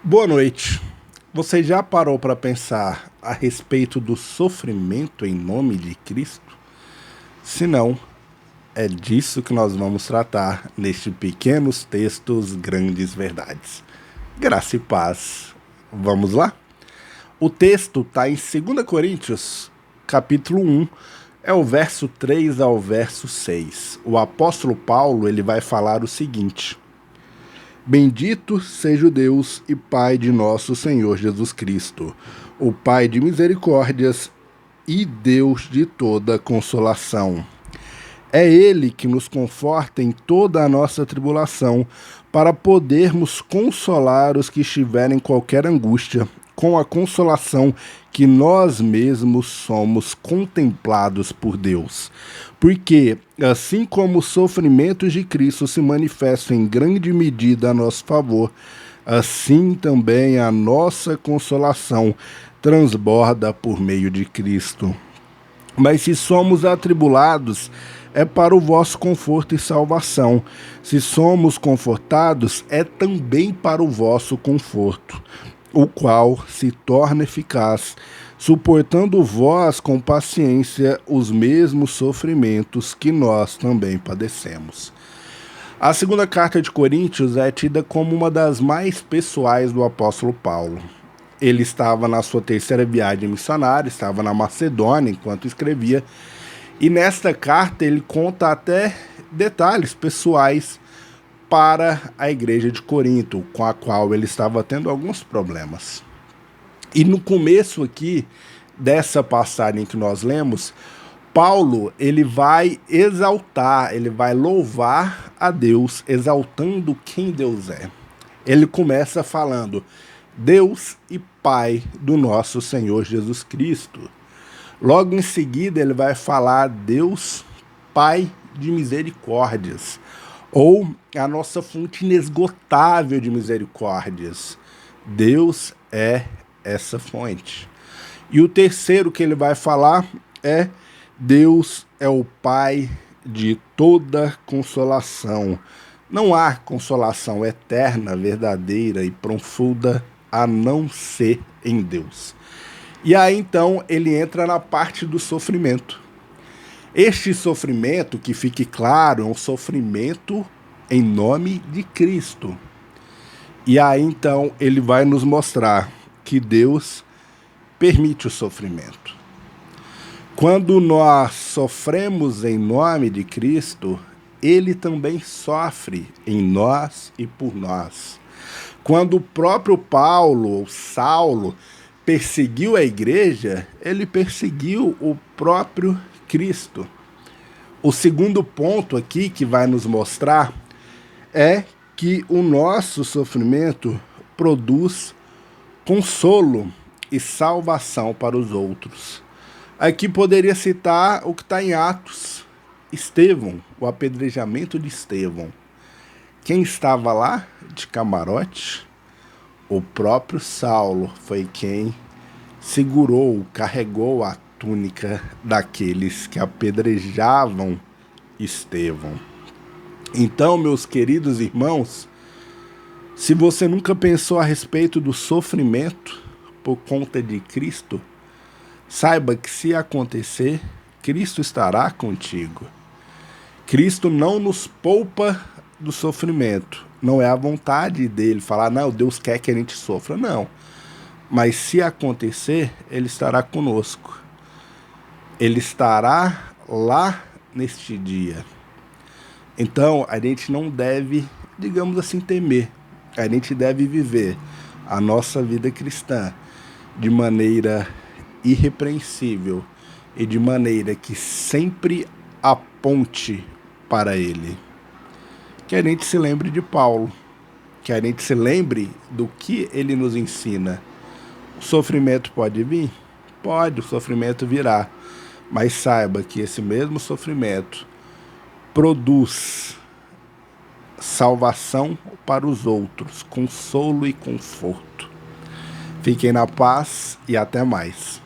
Boa noite. Você já parou para pensar a respeito do sofrimento em nome de Cristo? Se não, é disso que nós vamos tratar neste Pequenos Textos, Grandes Verdades. Graça e paz. Vamos lá? O texto está em 2 Coríntios, capítulo 1, é o verso 3 ao verso 6. O apóstolo Paulo ele vai falar o seguinte: Bendito seja o Deus e Pai de nosso Senhor Jesus Cristo, o Pai de misericórdias e Deus de toda consolação. É Ele que nos conforta em toda a nossa tribulação, para podermos consolar os que estiverem em qualquer angústia, com a consolação que nós mesmos somos contemplados por Deus. Porque, assim como os sofrimentos de Cristo se manifestam em grande medida a nosso favor, assim também a nossa consolação transborda por meio de Cristo. Mas se somos atribulados, é para o vosso conforto e salvação. Se somos confortados, é também para o vosso conforto, o qual se torna eficaz, suportando vós com paciência os mesmos sofrimentos que nós também padecemos. A segunda carta de Coríntios é tida como uma das mais pessoais do apóstolo Paulo. Ele estava na sua terceira viagem missionária, estava na Macedônia enquanto escrevia, e nesta carta ele conta até detalhes pessoais para a igreja de Corinto, com a qual ele estava tendo alguns problemas. E no começo aqui dessa passagem que nós lemos, Paulo ele vai exaltar, ele vai louvar a Deus, exaltando quem Deus é. Ele começa falando: Deus e Pai do nosso Senhor Jesus Cristo. Logo em seguida ele vai falar Deus, Pai de misericórdias, ou a nossa fonte inesgotável de misericórdias. Deus é essa fonte. E o terceiro que ele vai falar é Deus é o Pai de toda consolação. Não há consolação eterna, verdadeira e profunda a não ser em Deus. E aí então ele entra na parte do sofrimento. Este sofrimento, que fique claro, é um sofrimento em nome de Cristo. E aí então ele vai nos mostrar que Deus permite o sofrimento. Quando nós sofremos em nome de Cristo, ele também sofre em nós e por nós. Quando o próprio Paulo, ou Saulo, perseguiu a igreja, ele perseguiu o próprio Cristo. O segundo ponto aqui que vai nos mostrar é que o nosso sofrimento produz consolo e salvação para os outros. Aqui poderia citar o que está em Atos. Estevão, o apedrejamento de Estevão. Quem estava lá de camarote? O próprio Saulo foi quem segurou, carregou a túnica daqueles que apedrejavam Estevão. Então, meus queridos irmãos, se você nunca pensou a respeito do sofrimento por conta de Cristo, saiba que se acontecer, Cristo estará contigo. Cristo não nos poupa do sofrimento. Não é a vontade dele falar, não, Deus quer que a gente sofra. Não. Mas se acontecer, ele estará conosco. Ele estará lá neste dia. Então, a gente não deve, digamos assim, temer. A gente deve viver a nossa vida cristã de maneira irrepreensível e de maneira que sempre aponte para ele. Que a gente se lembre de Paulo, que a gente se lembre do que ele nos ensina. O sofrimento pode vir? Pode, o sofrimento virá. Mas saiba que esse mesmo sofrimento produz salvação para os outros, consolo e conforto. Fiquem na paz e até mais.